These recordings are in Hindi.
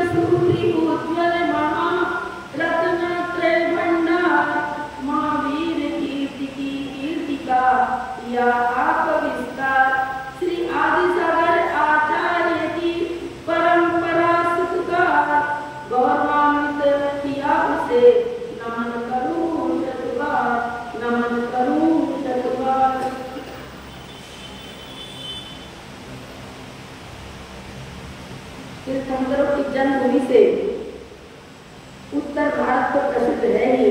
सूरी उज्ज्वल महा रत्न त्रय भंडार महावीर कीर्ति की कीर्ति का या आप विस्तार श्री आदि सागर आचार्य की परंपरा सुखकार गौरवान्वित किया उसे नमन करूं शतबार नमन करूं शतबार। तीर्थंकरों की जन्मभूमि से उत्तर भारत तो प्रसिद्ध है ही,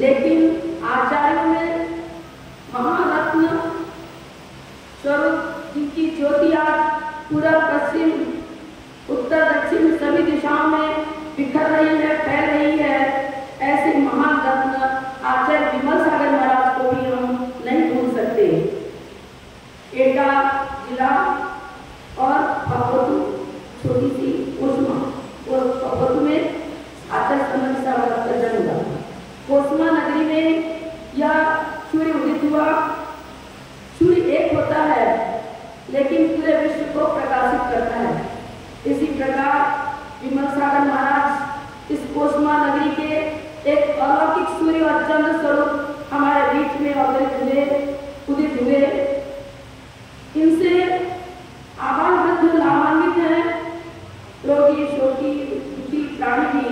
लेकिन आचार्यों में महारत्न स्वरूप जिनकी ज्योति आज पूर्व पश्चिम उत्तर दक्षिण सभी दिशाओं में बिखर रही है, फैल रही है, ऐसे महान रत्न आचार्य विमल सागर महाराज को भी हम नहीं भूल सकते। एटा जिला और पपतु छोटी सी कोसमा और पपतु में आचार्य विमल सागर का जन्म हुआ। कोसमा नगरी में यह सूर्य उदित हुआ। सूर्य एक होता है लेकिन पूरे विश्व को प्रकाशित करता है। इसी प्रकार विमल सागर महाराज इस कोसमा नगरी के एक अलौकिक सूर्य और चंद्र स्वरूप हमारे बीच में अवतरित हुए, उदित हुए। इनसे आवाज वृद्ध लाभान्वित है। रोगी शोकी दुखी प्राणी भी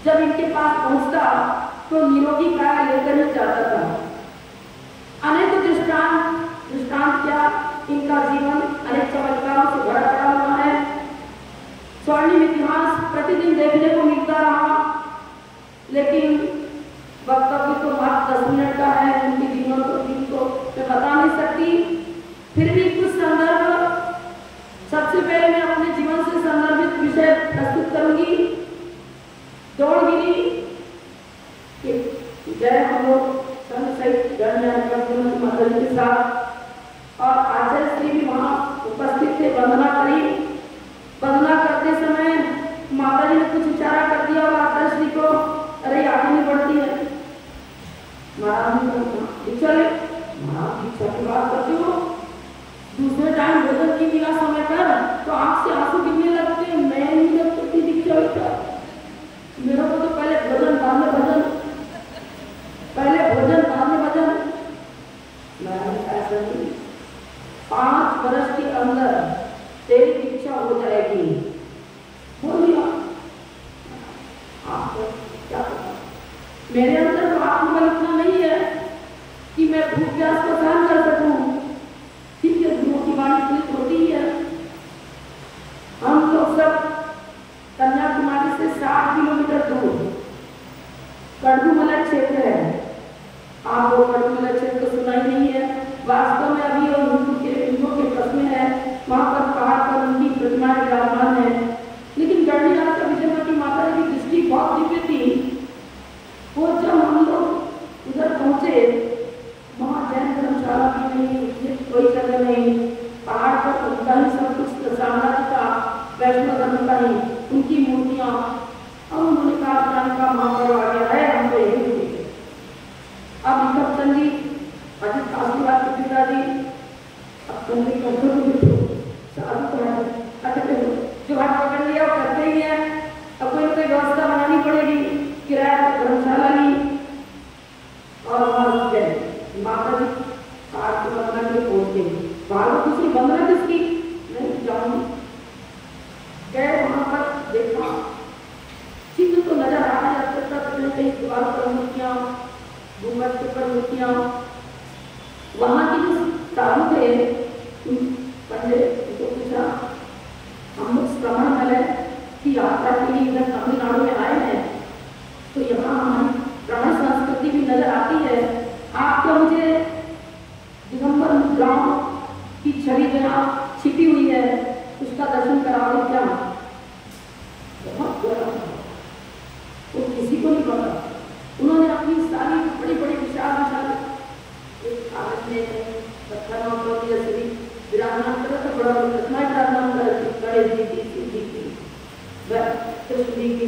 जब इनके पास पहुंचता तो निरोगी कार्य लेकर ही जाता था। अनेक दृष्टांत क्या, इनका जीवन अनेक चमत्कारों से भरा पड़ा हुआ है। स्वर्णिम इतिहास प्रतिदिन देखने को मिलता रहा, लेकिन वक्तव्य तो मात्र 10 मिनट का है। उनके जीवन को मैं बता नहीं सकती। फिर भी कुछ संदर्भ, सबसे पहले मैं अपने जीवन से संदर्भित विषय प्रस्तुत करूंगी। दौड़गिरी जय हम लोग संघ सहित माता जी के साथ और आचार्य श्री भी वहां उपस्थित थे। वंदना करी। वंदना करते समय माता जी ने कुछ इशारा कर दिया और आचार्य श्री को, अरे आगे नहीं बढ़ती है चले दीक्षा की बात करते हो, दूसरे टाइम भोजन की मिला समय पर तो आंख से आंसू गिरने लगते हैं। मैं नहीं जब करती दीक्षा होता, मेरा को तो पहले भोजन बाद में भजन, पहले भोजन बाद में भजन। ऐसा नहीं, 5 वर्ष के अंदर तेरी दीक्षा हो जाएगी। बोल दिया आपको क्या पता, मेरे अंदर तो आत्मबल इतना नहीं है कि मैं भूख प्यास को सहन कर सकूं। ठीक है, गुरुओं की वाणी प्रीत होती है। हम लोग सब कन्याकुमारी से 60 किलोमीटर दूर कड़गुमला क्षेत्र है। आपको कड़गुमला क्षेत्र सुना ही नहीं है। वास्तव में अभी हिंदुओं के प्रश्न है, वहां पर पहाड़ पर उनकी प्रतिमाएं विराजमान है। लेकिन गढ़ीराज का विजयवती माता की दृष्टि बहुत दिव्य थी। वो जब हम लोग उधर पहुंचे, वहां जैन धर्मशाला भी नहीं, कोई जगह नहीं, पहाड़ पर उनका ही सब कुछ साम्राज्य का, वैष्णव धर्म का ही, उनकी मूर्तियां। और उन्होंने कहा जाने का महापर्व आ गया है, हमको यही मिलेगा। अब निकट चंदी अजित आशीर्वाद के पिताजी अब चंदी करते साधु को जो हाथ पकड़ लिया वो करते ही है। अब कोई ना कोई व्यवस्था बनानी पड़ेगी, किराया पर धर्मशाला ली और वहां गए। माता जी साथ की वंदना के लिए पहुंच गई। वहां दूसरी वंदना किसकी नहीं जाऊंगी। गए वहां पर देखा, चिन्ह तो नजर आ रहा है, कहीं दीवार पर मूर्तियां, घूंघट के ऊपर मूर्तियां। वहां के जो साधु थे पंडित को पूछा, हम लोग श्रवण मलय की यात्रा के लिए इधर तमिलनाडु में आए हैं, तो यहाँ हमारी प्राण संस्कृति भी नजर आती है। आप क्या मुझे दिगंबर मुद्राओं की छवि जहाँ छिपी हुई है उसका दर्शन कराओगे क्या? वो किसी को नहीं पता। उन्होंने अपनी सारी बड़ी बड़ी विशाल एक कागज में विराजमान कर, तो बड़ा प्रतिमा विराजमान कर, गणेश जी की, शिव जी की, कृष्ण जी की,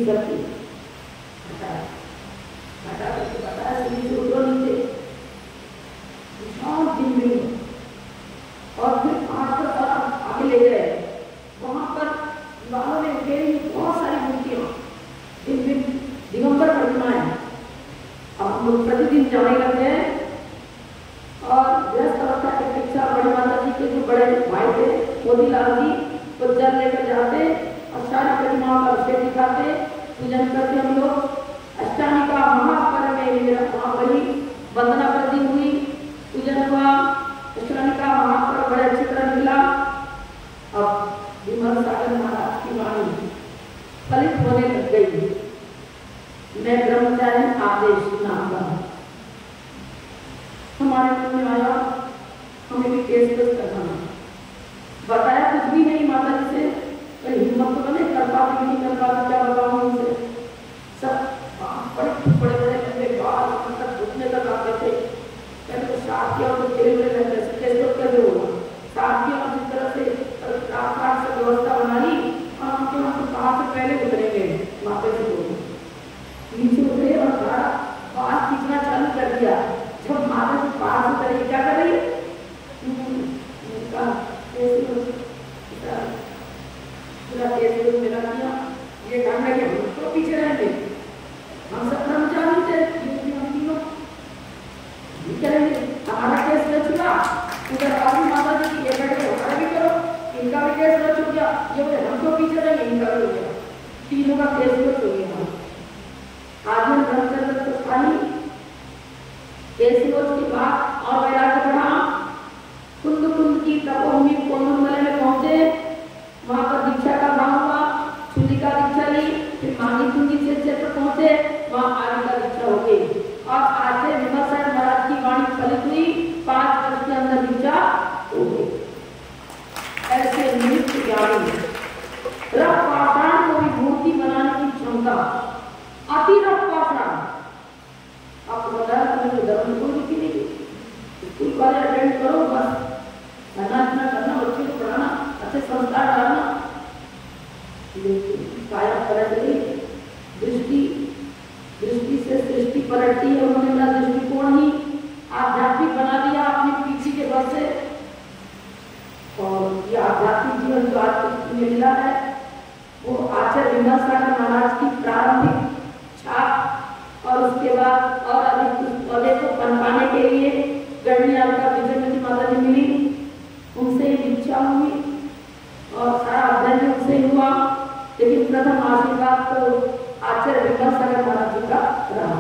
जाने लग गए और गृहस्थ अवस्था की शिक्षा बड़ी माता जी के जो बड़े भाई थे मोतीलाल जी वो जल लेकर जाते और सारी प्रतिमाओं का अभिषेक दिखाते, पूजन करते। हम लोग अष्टामी का महापर्व में मेरा वहाँ पर ही वंदना प्रति हुई, पूजन हुआ। अष्टामी का महापर्व बड़े अच्छी तरह मिला। अब विमल सागर महाराज की वाणी फलित होने लग गई। मैं ब्रह्मचारी आदेश नाम का हमारे मन में आया, हमें भी केस करना। बताया कुछ भी नहीं माता जी से, पर हिम्मत तो बने, कर पाती नहीं कर पाती, क्या बताऊं उनसे। सब बड़े बड़े लंबे बाल मतलब घुटने तक आते थे। कहते तो साथ किया और तेरे बड़े लग गए, कैसे कैसे होगा। साथ किया और जिस तरह से रात से व्यवस्था बना ली और हम तो कहाँ से पहले उतरेंगे माता जी को नीचे उतरे और बात खींचना चालू कर दिया। जब माता जी पास उतरे क्या कर रही है, मेरा किया ये काम है कि हम तो पीछे रहेंगे, हम सब कर्मचारी थे, हम तीनों करेंगे। हमारा केस न छुड़ा, उधर अपनी माता जी की ये बैठे हमारा भी करो, इनका भी केस न छूट गया, ये बोले हम तो पीछे रहेंगे, इनका भी हो गया, तीनों का केस न छूट गया। आजमन ब्रह्मचर्य पुष्पानी केस के बाद और वैराग्य बढ़ा। कुंद की तपोभूमि कोंडमले में पहुंचे, वहां पर दीक्षा का भाव हुआ, चुली का दीक्षा ली, फिर मांगी चुंगी से क्षेत्र पहुंचे, वहां आदि का दीक्षा हो गई और आचार्य विमल सागर महाराज की वाणी फलित हुई। 5 वर्ष के अंदर दीक्षा हो गई। ऐसे नित्य ज्ञानी रफ पाषाण को भी मूर्ति बनाने की क्षमता, अति रफ पाषाण। आपको बताया तुम्हें धर्म को लिखी नहीं, स्कूल कॉलेज अटेंड करो, बस इतना करना, बच्चे को पढ़ाना, अच्छे संस्कार डालना। काया पलट गई, दृष्टि से सृष्टि पलटती है। उन्होंने मेरा दृष्टिकोण ही आध्यात्मिक बना दिया अपनी पीछे के बल से। और ये आध्यात्मिक जीवन जो आज में मिला है वो आचार्य विमल सागर महाराज की प्रारंभिक छाप और उसके बाद और अधिक उस पौधे को पनपाने के लिए गढ़नियाल का विजयमती माता जी मिली, उनसे ही दीक्षा हुई और सारा अध्ययन उनसे हुआ। लेकिन प्रथम आशीर्वाद तो आचार्य विमल सागर महाराज जी का रहा।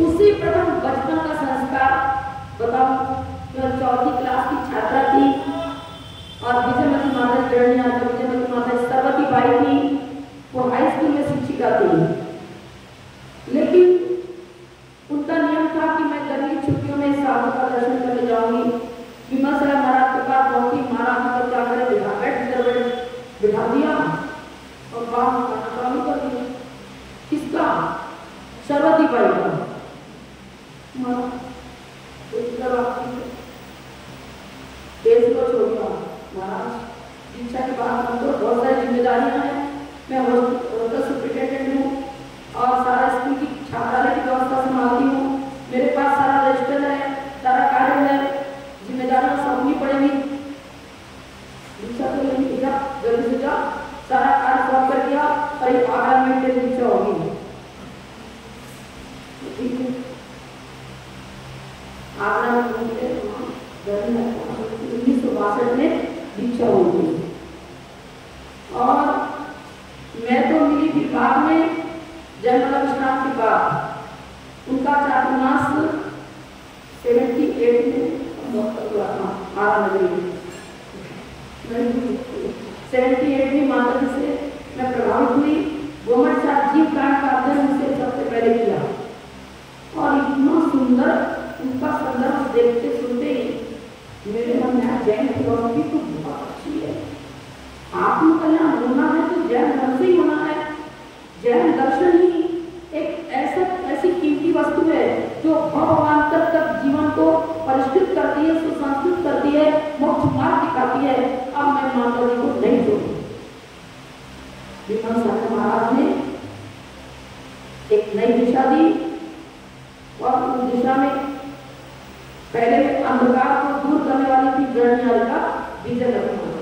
उसी प्रथम बचपन का संस्कार बताऊं, जो 4वीं क्लास की छात्रा थी और विजयमती माता जी गढ़नियाल का विजयमती माता सरवती बाई थी, वो हाई स्कूल में शिक्षिका थी। लेकिन उनका नियम था कि मैं गर्मी छुट्टियों में साधु का दर्शन करने जाऊंगी। विमल सागर महाराज के पास पहुंची, महाराज को क्या करे, बिठा दिया और बात करना चालू कर दिया। किसका? सरवती बाई का। देश को छोड़ दिया महाराज। दीक्षा के बाद हमको बहुत सारी जिम्मेदारियां हैं। मैं हॉस्टल सुपरिटेंडेंट हूँ और सारा स्कूल की छात्रालय की व्यवस्था संभालती हूँ। मेरे पास सारा रजिस्टर है, सारा कार्य है, जिम्मेदारियां सौंपनी पड़ेगी। दीक्षा तो नहीं किया, जल्दी से जा, सारा कार्य सौंप कर दिया और एक 18 मिनट में दीक्षा होगी। ठीक है, 1962 में दीक्षा होगी और मैं तो मिली थी बाद में जन्म विश्राम के बाद। उनका चातुर्मास 78 में माता जी से मैं प्रभावित हुई। गोमट साथ जीव कांड का अध्ययन उनसे सबसे पहले किया और इतना सुंदर उनका संदर्भ देखते सुनते ही मेरे मन में जैन फिलॉसफी तो बहुत अच्छी है। आत्म कल्याण होना है तो जैन धर्म से ही होना है। जैन दर्शन ही एक ऐसी कीमती वस्तु है जो भगवान्तर तक जीवन को परिष्कृत करती है, सुसंस्कृत करती है, मोक्ष मार्ग दिखाती है। अब मैं माता जी को नहीं छोड़ूंगी। विमल सागर महाराज ने एक नई दिशा दी और उस दिशा में पहले अंधकार को दूर करने वाली थी गढ़नियाल का विजयमती माता।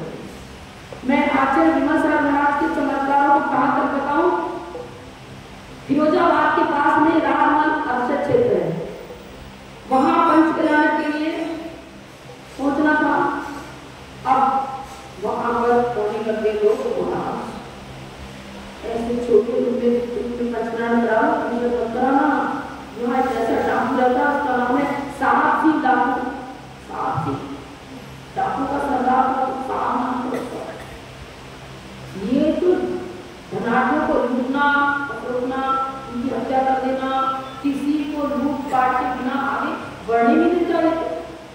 मैं आचार्य विमल सागर महाराज के चमत्कारों को कहां तक बताऊं। फिरोजाबाद के पास में राजमहल अक्षय क्षेत्र है। लोग बोला ऐसे छोटे रूप में पंचनाम कराओ, मुझे मत कराना। यहाँ एक ऐसा डाकू रहता, उसका नाम है साहब सिंह डाकू। साहब सिंह डाकू का सरदार साहब नाम था। ये तो धनाढ़ियों को लूटना, पकड़ना, उनकी हत्या कर देना, किसी को लूट पाट के बिना आगे बढ़ने भी नहीं चाहिए।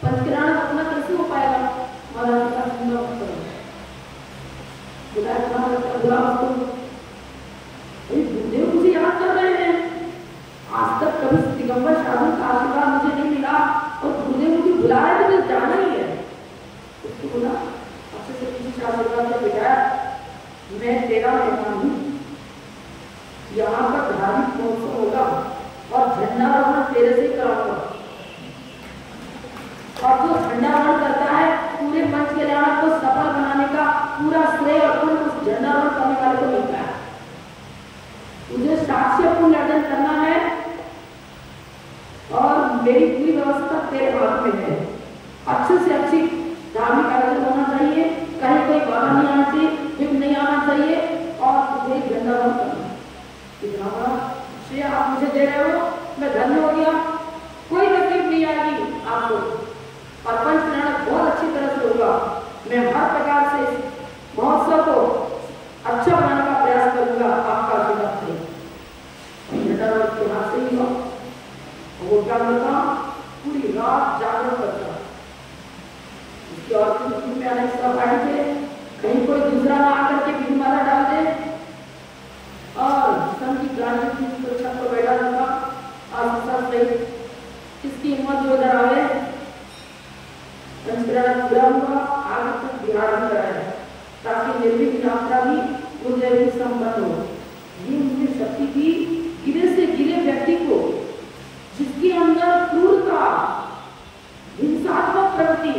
पंचकरण अपना कैसे हो पाएगा? महाराज का सुंदर उत्तर गुरुदेव मुझे याद कर रहे हैं। आज तक कभी दिगंबर साधु का आशीर्वाद मुझे नहीं मिला और गुरुदेव मुझे बुला रहे थे, मुझे जाना ही है। उसको बोला अच्छे से किसी आशीर्वाद से बेटा मैं तेरा मेहमान हूँ, यहाँ पर धार्मिक महोत्सव होगा और झंडारोहण तेरे से कराऊंगा। और जो झंडारोहण करता है पूरे पंच कल्याण को सफल बनाने का पूरा श्रेय और पुण्य उस झंडारोहण करने वाले को मिलता है। मुझे साक्ष्य पुण्य अर्जन करना है और मेरी पूरी व्यवस्था तेरे हाथ में है। अच्छे से अच्छी धार्मिक आयोजन होना चाहिए, कहीं कोई बाधा नहीं आना चाहिए, विघ्न नहीं आना चाहिए और मुझे झंडारोहण करना। कितना बड़ा श्रेय आप मुझे दे रहे हो, मैं धन्य हो गया। कोई तकलीफ नहीं आएगी आपको और पंचकल्याण बहुत अच्छी तरह से होगा। मैं हर प्रकार से इस महोत्सव को अच्छा बनाने का प्रयास करूंगा आपका आशीर्वाद से। के हाथ से ही हो वो क्या करता, पूरी रात जागरण करता। इसकी और में आने सब आए थे, कहीं कोई दूसरा ना आकर के बिन माला डाल दे। और संत की गाड़ी की छत पर बैठा था आशीर्वाद से इसकी हिम्मत जो इधर आवे पंचकल्याण पूरा हुआ। आगे तक बिहार में कराया ताकि निर्विघ्न यात्रा भी मुझे भी संपन्न हो। ये मुझे शक्ति की गिरे से गिरे व्यक्ति को जिसके अंदर क्रूरता हिंसात्मक प्रवृत्ति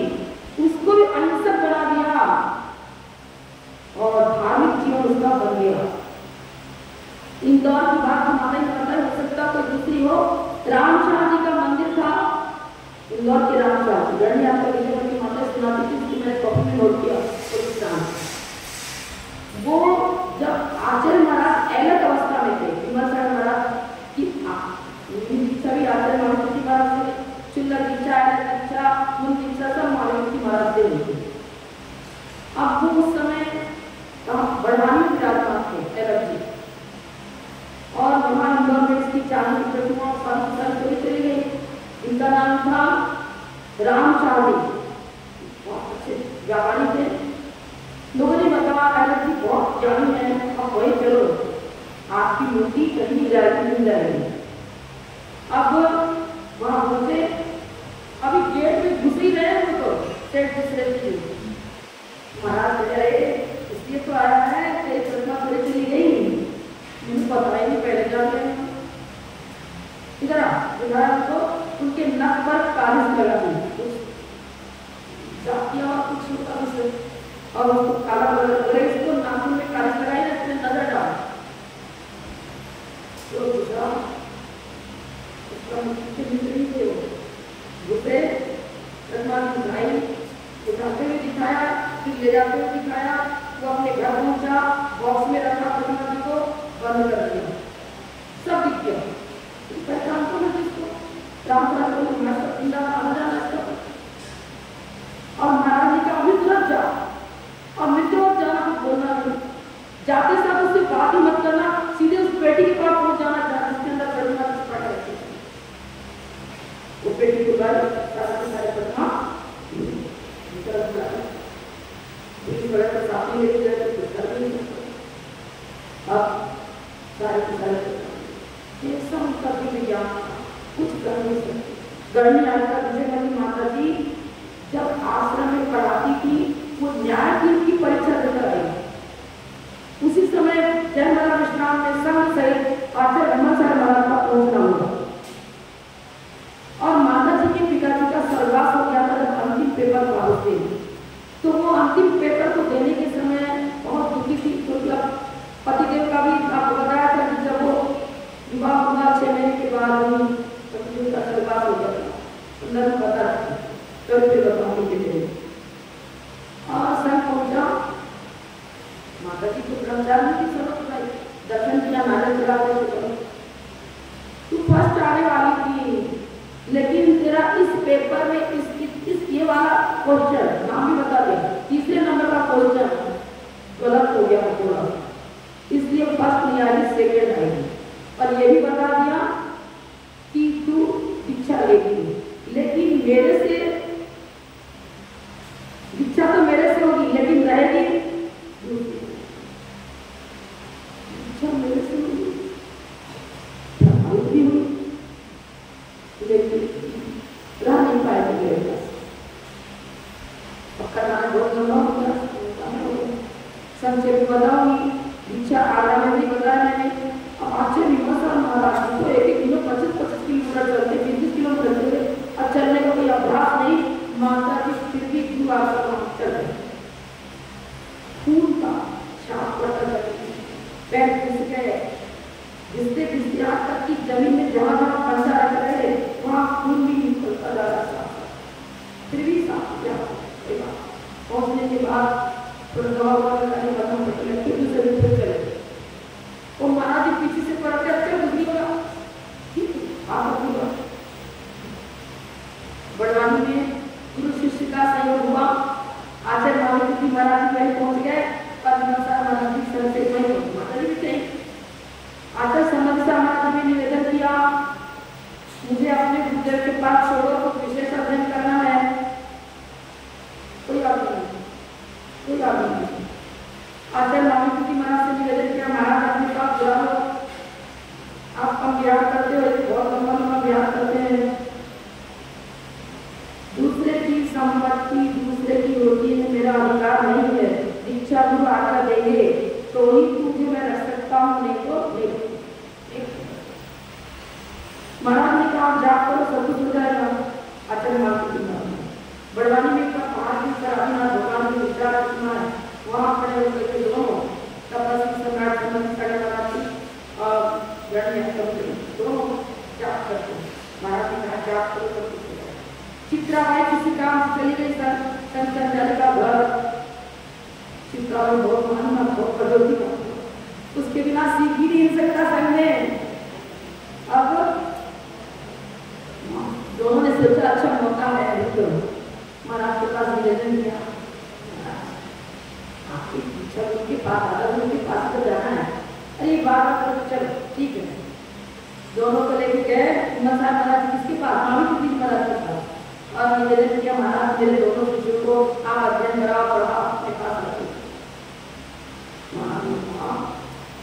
उसको भी अहिंसक बना दिया और धार्मिक जीवन उसका बन गया। इंदौर की बात हमारे पता हो सकता कोई दूसरी हो। रामशाह जी का मंदिर था इंदौर के रामशाह जी गढ़ी आपको विजयवती माता सुनाती थी, उसकी मैंने कॉपी में नोट किया। वो जब आचार्य महाराज अलग अवस्था में थे, विमर्शन महाराज की सभी आचार्य महाराज से चुल्लर दीक्षा, दीक्षा, मुन दीक्षा सब मालूम महाराज दे रही थी। अब वो उस समय बड़वानी विराजमान थे अलग जी और वहाँ इंदौर में इसकी चांदी की प्रतिमा चली गई। इनका नाम था रामशाह जी, बहुत अच्छे व्यापारी थे। लोगों ने बताया अलग जी बहुत ज्ञानी है, अब वही चलो आपकी मूर्ति कहीं मिल जाएगी। अब वहाँ पहुंचे, अभी गेट में घुस ही रहे वो तो सेठ दूसरे थे। महाराज बेचारे इसलिए तो आया है तेरी प्रतिमा थोड़ी चली गई, मुझे पता ही नहीं पहले जाते इधर तो उनके नक पर कालिज लगा दी और कुछ और उसको काला कलर इसको नाखून में कालिज लगाई ना, इसमें नजर डाल तो दूसरा उसका मित्री थे वो दूसरे भाई उठाते हुए दिखाया, फिर ले जाते हुए दिखाया। वो अपने घर पहुंचा, बॉक्स में रखा, प्रतिमा जी को बंद कर दिया, सब दिख गया। पहचान को जिसको रामपुरा को और महाराज जी का अभी तुरंत जाओ और मित्रों जाना कुछ बोलना नहीं, जाते साथ उससे बात ही मत करना, सीधे उस पेटी के पास पहुंच जाना जहाँ जिसके अंदर प्रतिमा पड़ रखी थी। वो पेटी को सारे प्रतिमा साथी लेके जाए तो कर नहीं सकते। अब सारे एक सम कभी भी ज्ञान कुछ कर नहीं सकते। गढ़ी आकर विजयवती माता जी जब आश्रम में पढ़ाती थी वो न्यायाधीश की परीक्षा देकर आई। उसी समय जयमला विश्राम में संघ सहित आचार्य ब्रह्मचार्य महाराज का पहुंचना हुआ और माता जी के पिताजी का सर्वनाश हो गया था जब अंतिम पेपर पास थे। तो वो अंतिम पेपर को देने के समय बहुत दुखी थी क्योंकि अब पतिदेव का भी आपको बताया था कि जब वो विवाह हुआ 6 महीने के बाद ही पतिदेव का सर्वनाश हो गया था। अंदर पता कभी बताऊंगी के लिए और संग पहुंचा माता जी को ब्रह्मचारी की जरूरत भाई, दर्शन किया, नारियल चढ़ाते थे, तू फर्स्ट आने वाली थी, लेकिन तेरा इस पेपर में इस ये वाला क्वेश्चन नाम भी बता दे, तीसरे नंबर का क्वेश्चन गलत हो गया थोड़ा, इसलिए फर्स्ट नहीं आई, सेकेंड आई। और ये भी बता दिया कि तू दीक्षा लेगी, लेकिन मेरे से दीक्षा तो मेरे से होगी, लेकिन रहेगी दीक्षा मेरे से होगी, भी हुई, लेकिन रह नहीं पाएगी मेरे पास। पक्का नाम बहुत लंबा होगा, संक्षेप बताऊंगी। दीक्षा आरा में भी बताया मैंने, अब आश्चर्य विमर्शन महाराज तो 1-1 किलो 25-25 किलोमीटर चलते, 20 किलोमीटर चलते, अब चलने का कोई अभ्यास नहीं, माता जी फिर भी क्यों आश्रम चल रहे, खून का छाप पड़ता पैर घुस गए, जिससे आज तक की जमीन में जहाँ जहाँ फंसा रख रहे वहाँ खून भी निकलता जा रहा था, फिर भी साफ किया। पहुँचने के बाद और महाराज जी पीछे से पढ़ते अच्छा बुद्धि होगा, बड़वानी में गुरु शिष्य का सहयोग हुआ, आचार्य महाराज जी वहीं पहुंच गए, महाराज जी सर से वहीं माता जी भी थे। आचार्य समझता महाराज जी ने निवेदन किया, मुझे अपने गुरुदेव के पास छोड़ो, तो विशेष अध्ययन करना है। कोई बात नहीं, कोई बात नहीं। आचार्य महाराज जी महाराज से निवेदन किया, महाराज अपने पास बुला लो, आप कम ज्ञान करते हो, बहुत लंबा लंबा ज्ञान करते हैं, दूसरे की संपत्ति दूसरे की रोटी में मेरा अधिकार नहीं है, दीक्षा गुरु आज्ञा देंगे तो ही तुझे मैं रख सकता हूँ, नहीं तो नहीं। महाराज ने कहा जाप करो सब कुछ हो जाएगा। आचार्य महाराज जी बड़वानी में 5 दिन पर अपना भगवान के विचार सुना है, वहाँ खड़े होकर के दोनों तपस्वी सम्राट और दोनों जाप करते, महाराज ने कहा जाप करो सब कुछ हो जाएगा। चित्राबाई किसी काम से चली गई, संचालिका का घर, चित्राबाई बहुत महान बहुत कटौती का, उसके बिना सीख ही नहीं सकता संग में। अब दोनों ने सोचा अच्छा मौका है, तो महाराज के पास निवेदन किया, आपकी इच्छा उनके पास आधा उनके पास तो जाना है, अरे बात चलो ठीक है। दोनों को लेके गए महाराज किसके पास, मामी जी महाराज के पास, और निवेदन किया महाराज मेरे दोनों शिष्यों को आप अध्ययन कराओ, पढ़ाओ, अपने पास रखो।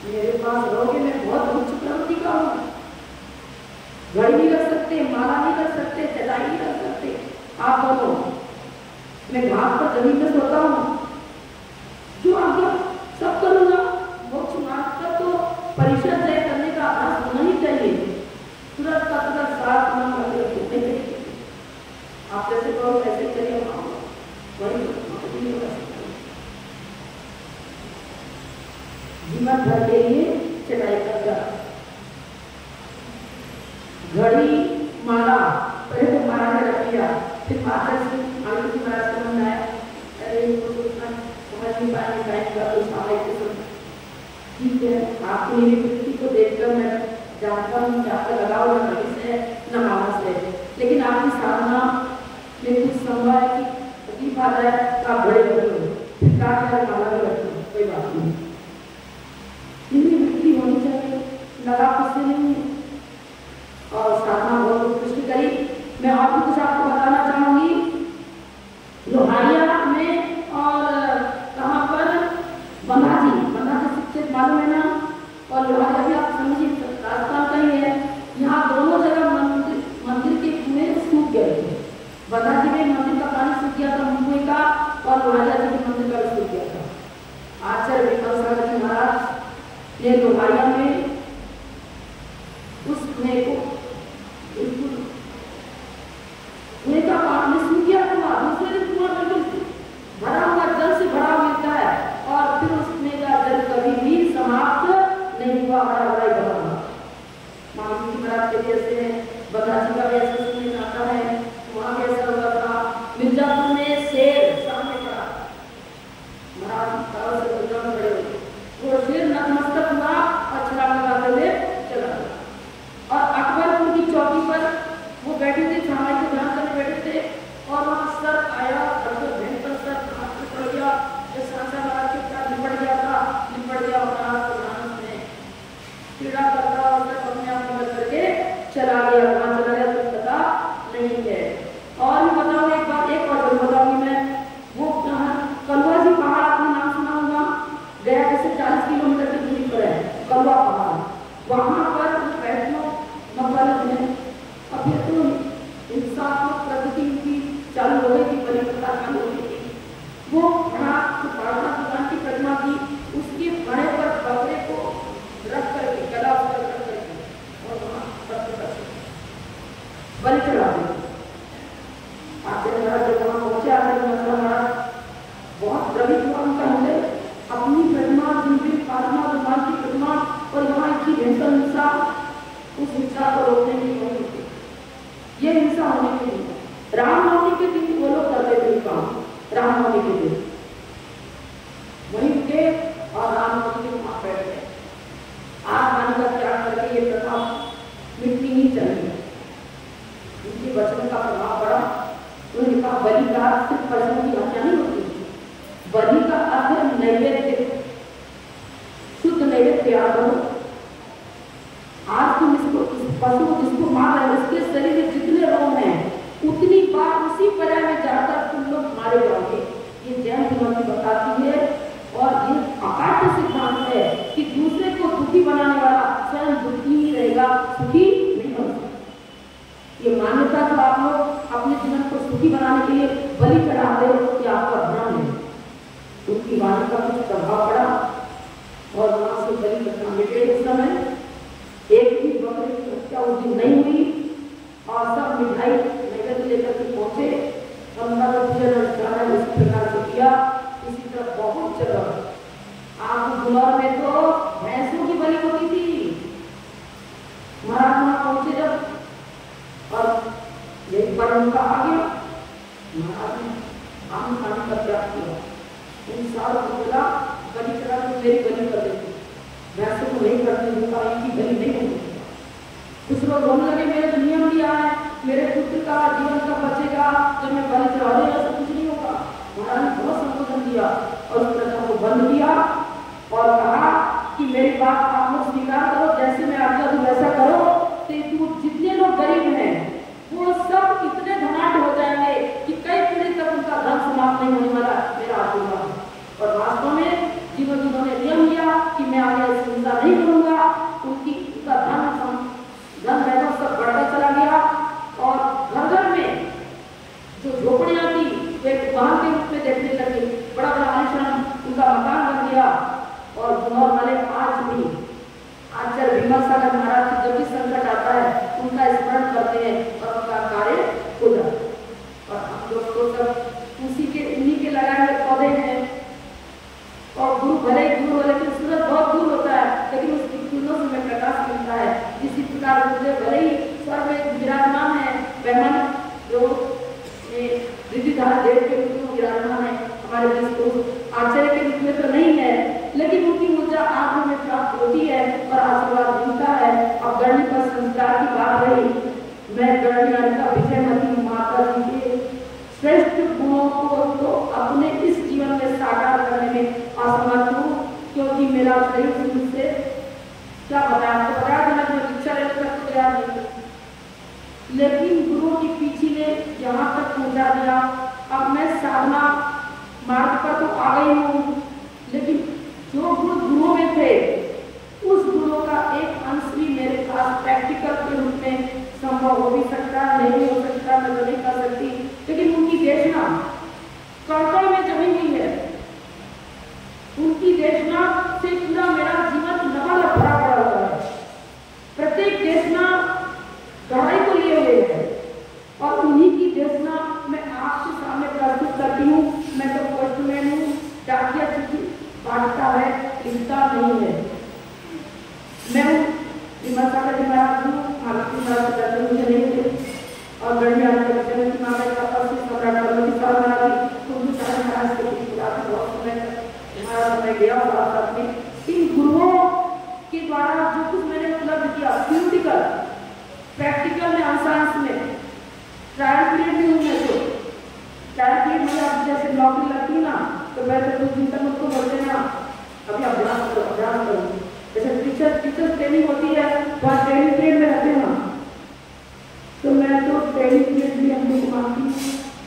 मेरे पास रहोगे, मैं बहुत उच्च प्रवृत्ति का हूँ, घड़ी नहीं रख सकते, माला नहीं कर सकते, चटाई नहीं कर सकते, आप बोलो मैं घाट पर जमीन में सोता हूँ, जो आज्ञा सब करूँगा। मोक्ष मार्ग का तो परिषद तय करने का अभ्यास होना ही चाहिए, तुरंत का तुरंत साथ ना करके आप जैसे कहो कैसे चले जीवन भर के लिए चढ़ाई करता, घड़ी माला पहले तो महाराज ने रख लिया, फिर माता जी आगे की महाराज को मनाया, अरे इनको तो इतना समझ नहीं पाएंगे टाइम का, तो सारा ठीक है। आपकी मेरी वृत्ति को देखकर मैं जानता हूँ कि आपका लगाव न घड़ी से न माला से, लेकिन आपकी साधना में कुछ संभव है कि तकलीफ आ जाए तो आप घड़ी रख लो, फिर काट कर माला भी रख लो, कोई बात नहीं। इतनी वृत्ति होनी चाहिए, लगा कुछ नहीं है, और साधना बहुत उत्कृष्ट करी। मैं और भी कुछ आपको बताना चाहूंगी, लोहारिया में और कहाँ पर बंधा जी शिक्षित मालूम है ना, और लोहारिया भी आप समझिए राजस्थान का ही है, यहाँ दोनों जगह मंदिर के कुएं सूख गए थे। बंधा जी में मंदिर का पानी सूख गया था कुएं का, और लोहारिया जी के मंदिर का सूख गया था। आचार्य विमल जी महाराज ने लोहारिया में उस कुएं को बिल्कुल कुएं का पानी सूख गया था, दूसरे दिन कुआं बिल्कुल भरा हुआ जल से भरा मिलता है, और फिर उस कुएं का जल कभी भी समाप्त नहीं हुआ, हरा भरा ही बना हुआ। मामी जी महाराज के जैसे बंधा जी का वैसा सुनने आता है, वहाँ कैसा हुआ था, मिर्जापुर में शेर सामने पड़ा, वहां पर वैष्णव नवल है। अब ये तो हिंसात्मक प्रकृति की चालू हो गई थी, बलि प्रथा चालू हो गई थी। वो बड़ा भगवान की प्रतिमा थी, उसके बड़े पर बकरे को रख करके गला पर रख करके और वहां बलि चढ़ा दी। आचार्य महाराज जब वहां पहुंचे, आचार्य महाराज बहुत द्रवित हुआ उनका हृदय। अपनी प्रतिमा जिनकी प्रार्थना भगवान की प्रतिमा और यहाँ की भयंकर हिंसा, उस हिंसा को रोकने की नहीं होती। ये हिंसा होने के लिए रामनवमी के दिन वो लोग करते थे काम। रामनवमी के दिन वहीं के और रामनवमी के वहां बैठ गए। आग पानी का त्याग करके ये प्रथा मिट्टी नहीं चली। उनके वचन का प्रभाव पड़ा। उन्होंने कहा बलि का सिर्फ पशुओं की हत्या नहीं होती, बलि का अर्थ नैवेद्य, शुद्ध नैवेद्य तैयार करो। आज तुम इसको पशु जिसको मार रहे हो, उसके शरीर में जितने रोम हैं उतनी बार उसी पर्याय में जाकर तुम लोग मारे जाओगे। ये जैन धर्म बताती है और ये अकाट्य सिद्धांत है कि दूसरे को दुखी बनाने वाला स्वयं दुखी ही रहेगा, सुखी नहीं हो सकता। ये मान्यता जो आप लोग अपने जीवन को सुखी बनाने के लिए बलि चढ़ाते हो, कि आपका भ्रम है। उनकी वाणी का कुछ प्रभाव पड़ा और वहां से बलि घटना मिटे। उस समय एक भी बकरे की हत्या उस दिन नहीं हुई और सब मिठाई नैवेद्य लेकर के पहुंचे। उनका जो पूजन अनुष्ठान है उसी प्रकार से किया। इसी तरह बहुत जगह आप गुलौर में तो भैंसों की बलि होती थी। महाराज वहां पहुंचे जब और यही पर उनका आ गया, महाराज ने आम खाने का त्याग किया। उन सालों को बोला बलि चढ़ा तो मेरी बलि कर देती, वैसे तो नहीं करते, उनका इनकी बलि नहीं होती। कुछ लोग बोलने लगे मेरे तो नियम दिया है, मेरे पुत्र का जीवन का बचेगा जब मैं बलि चढ़ा दूं, ऐसा कुछ नहीं होगा। महाराज ने बहुत संबोधन दिया और उस प्रथा को बंद किया और कहा कि मेरी बात आप लोग स्वीकार करो, जैसे मैं आज्ञा दूं वैसा करो। तो जितने लोग गरीब हैं वो सब इतने धनाढ़ हो जाएंगे कि कई पीढ़ी तक उनका धन समाप्त नहीं होने वाला, मेरा आशीर्वाद। और वास्तव में जिन्होंने नियम लिया कि मैं आगे हिंसा नहीं करूंगा, उनका धन वैभव सब बढ़ता चला गया और घर घर में जो झोपड़ियां थी वे वाहन के रूप में देखने लगी। बड़ा बड़ा आलिशान उनका मकान बन गया। और गुलौर वाले आज भी आचार्य विमल सागर महाराज की जब भी संकट आता है उनका स्मरण करते हैं और उनका कार्य हो जाता है। और हम लोग तो सब उसी के उन्हीं के लगाए हुए पौधे हैं। और गुरु भले ही दूर हो, लेकिन सूरज बहुत दूर होता है, लेकिन उसकी किरणों से हमें प्रकाश मिलता है। इसी प्रकार गुरुदेव भले ही स्वर्ग में विराजमान है, वैमानिक जो रिद्धिधार देव के रूप में विराजमान है, हमारे देश को आचार्य के रूप में तो नहीं है, लेकिन उनकी ऊर्जा आत्मा में प्राप्त होती है और आशीर्वाद मिलता है। अब गणनी पर संस्कार की बात रही, मैं गणनी का विजयमती माता जी के श्रेष्ठ गुणों को तो अपने इस जीवन में साकार करने में असमर्थ हूँ, क्योंकि मेरा शरीर मुझसे क्या बताया, आपको बताया था ना, शिक्षा लेने तक तो तैयार नहीं, लेकिन गुरुओं की पीछे ने यहाँ तक पहुँचा दिया। अब मैं साधना मार्ग पर तो आ गई हूँ, लेकिन जो गुरु गुरुओं में थे उस गुरुओं का एक अंश भी मेरे पास प्रैक्टिकल के रूप में संभव हो भी सकता, नहीं हो सकता, मैं तो नहीं कर सकती, लेकिन उनकी देशना कर्तव्य में जमी हुई है। उनकी देशना से पूरा मेरा जीवन नवल भरा पड़ा हुआ है। प्रत्येक देशना गहराई को लिए हुए है और उन्हीं की देशना मैं आपके सामने प्रस्तुत करती हूँ। मैं तो पोस्टमैन हूँ, डाकिया चिट्ठी बांटता है, लिखता नहीं है। मैं हूँ विमल सागर जी महाराज हूँ, महाराज महाराज दर्शन मुझे नहीं थे और गणनी आचार्य विजयमती माता का पश्चिम सम्राट भगवती साहब महाराज कुंभ साहब महाराज के बहुत समय गया साथ में। इन गुरुओं के द्वारा जो कुछ मैंने उपलब्ध किया, थ्योरिटिकल प्रैक्टिकल में अंशांश में ट्रायल पीरियड में हूँ। मैं तो ट्रायल पीरियड में आप जैसे नौकरी लगती ना तो पहले कुछ दिन तक मुझको बोलते ना अभी अभ्यास करो, अभ्यास करो। जैसे टीचर ट्रेनिंग होती है, वहाँ ट्रेनिंग पीरियड में रहते हैं ना, तो मैं तो ट्रेनिंग पीरियड भी हमको मानती हूँ,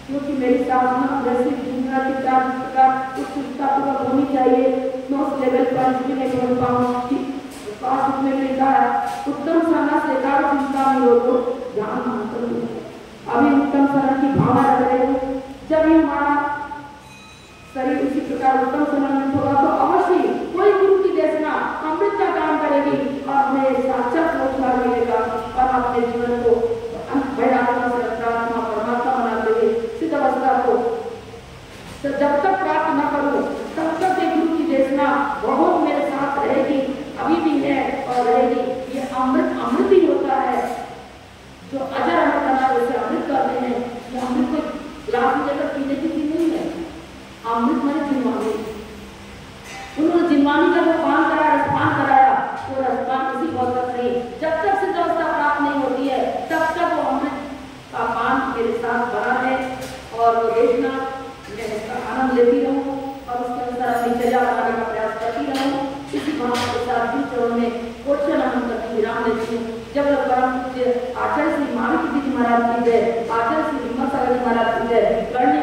क्योंकि मेरी साधना जैसे दुनिया की प्रकार उस शिक्षा पूरा होनी चाहिए। मैं उस लेवल पर भी नहीं पढ़ पाऊँ कि पास उसमें लिखा है ध्यान मानकर अभी उत्तम शरण की भावना रख रहे हो। जब ये हमारा शरीर उसी प्रकार उत्तम शरण में होगा तो अवश्य कोई गुरु की देशना अमृत का काम करेगी और हमें साक्षात मोक्ष लाभ मिलेगा और अपने जीवन को भैरात्मा से अंतरात्मा परमात्मा बनाते हुए सिद्ध अवस्था को तो जब तक प्राप्त न करूं तब तक ये गुरु की देशना बहुत मेरे साथ रहेगी, अभी भी है और रहेगी। ये अमृत ही होता है जो अजर अमर करना उसे अमृत करते हैं। ये अमृत को ग्लास में लेकर पीने की चीज नहीं है। अमृत मैंने जिनवानी, उन्होंने जिनवानी का वो पान कराया, रसपान कराया, वो रसपान किसी बहुत तक नहीं। जब तक सिद्ध अवस्था प्राप्त नहीं होती है तब तक वो अमृत का पान मेरे साथ बना है और वो देखना मैं इसका आनंद लेती रहूं और उसके अनुसार अपनी चर्या बनाने का प्रयास करती रहूं। इसी भावना के साथ भी चरण में कोटशन नमन करके विराम लेती हूँ। जब लोग परम पूज्य आचार्य श्री मानव जी महाराज की जय, आचार्य श्री हिम्मत सागर जी महाराज की जय, गणनीय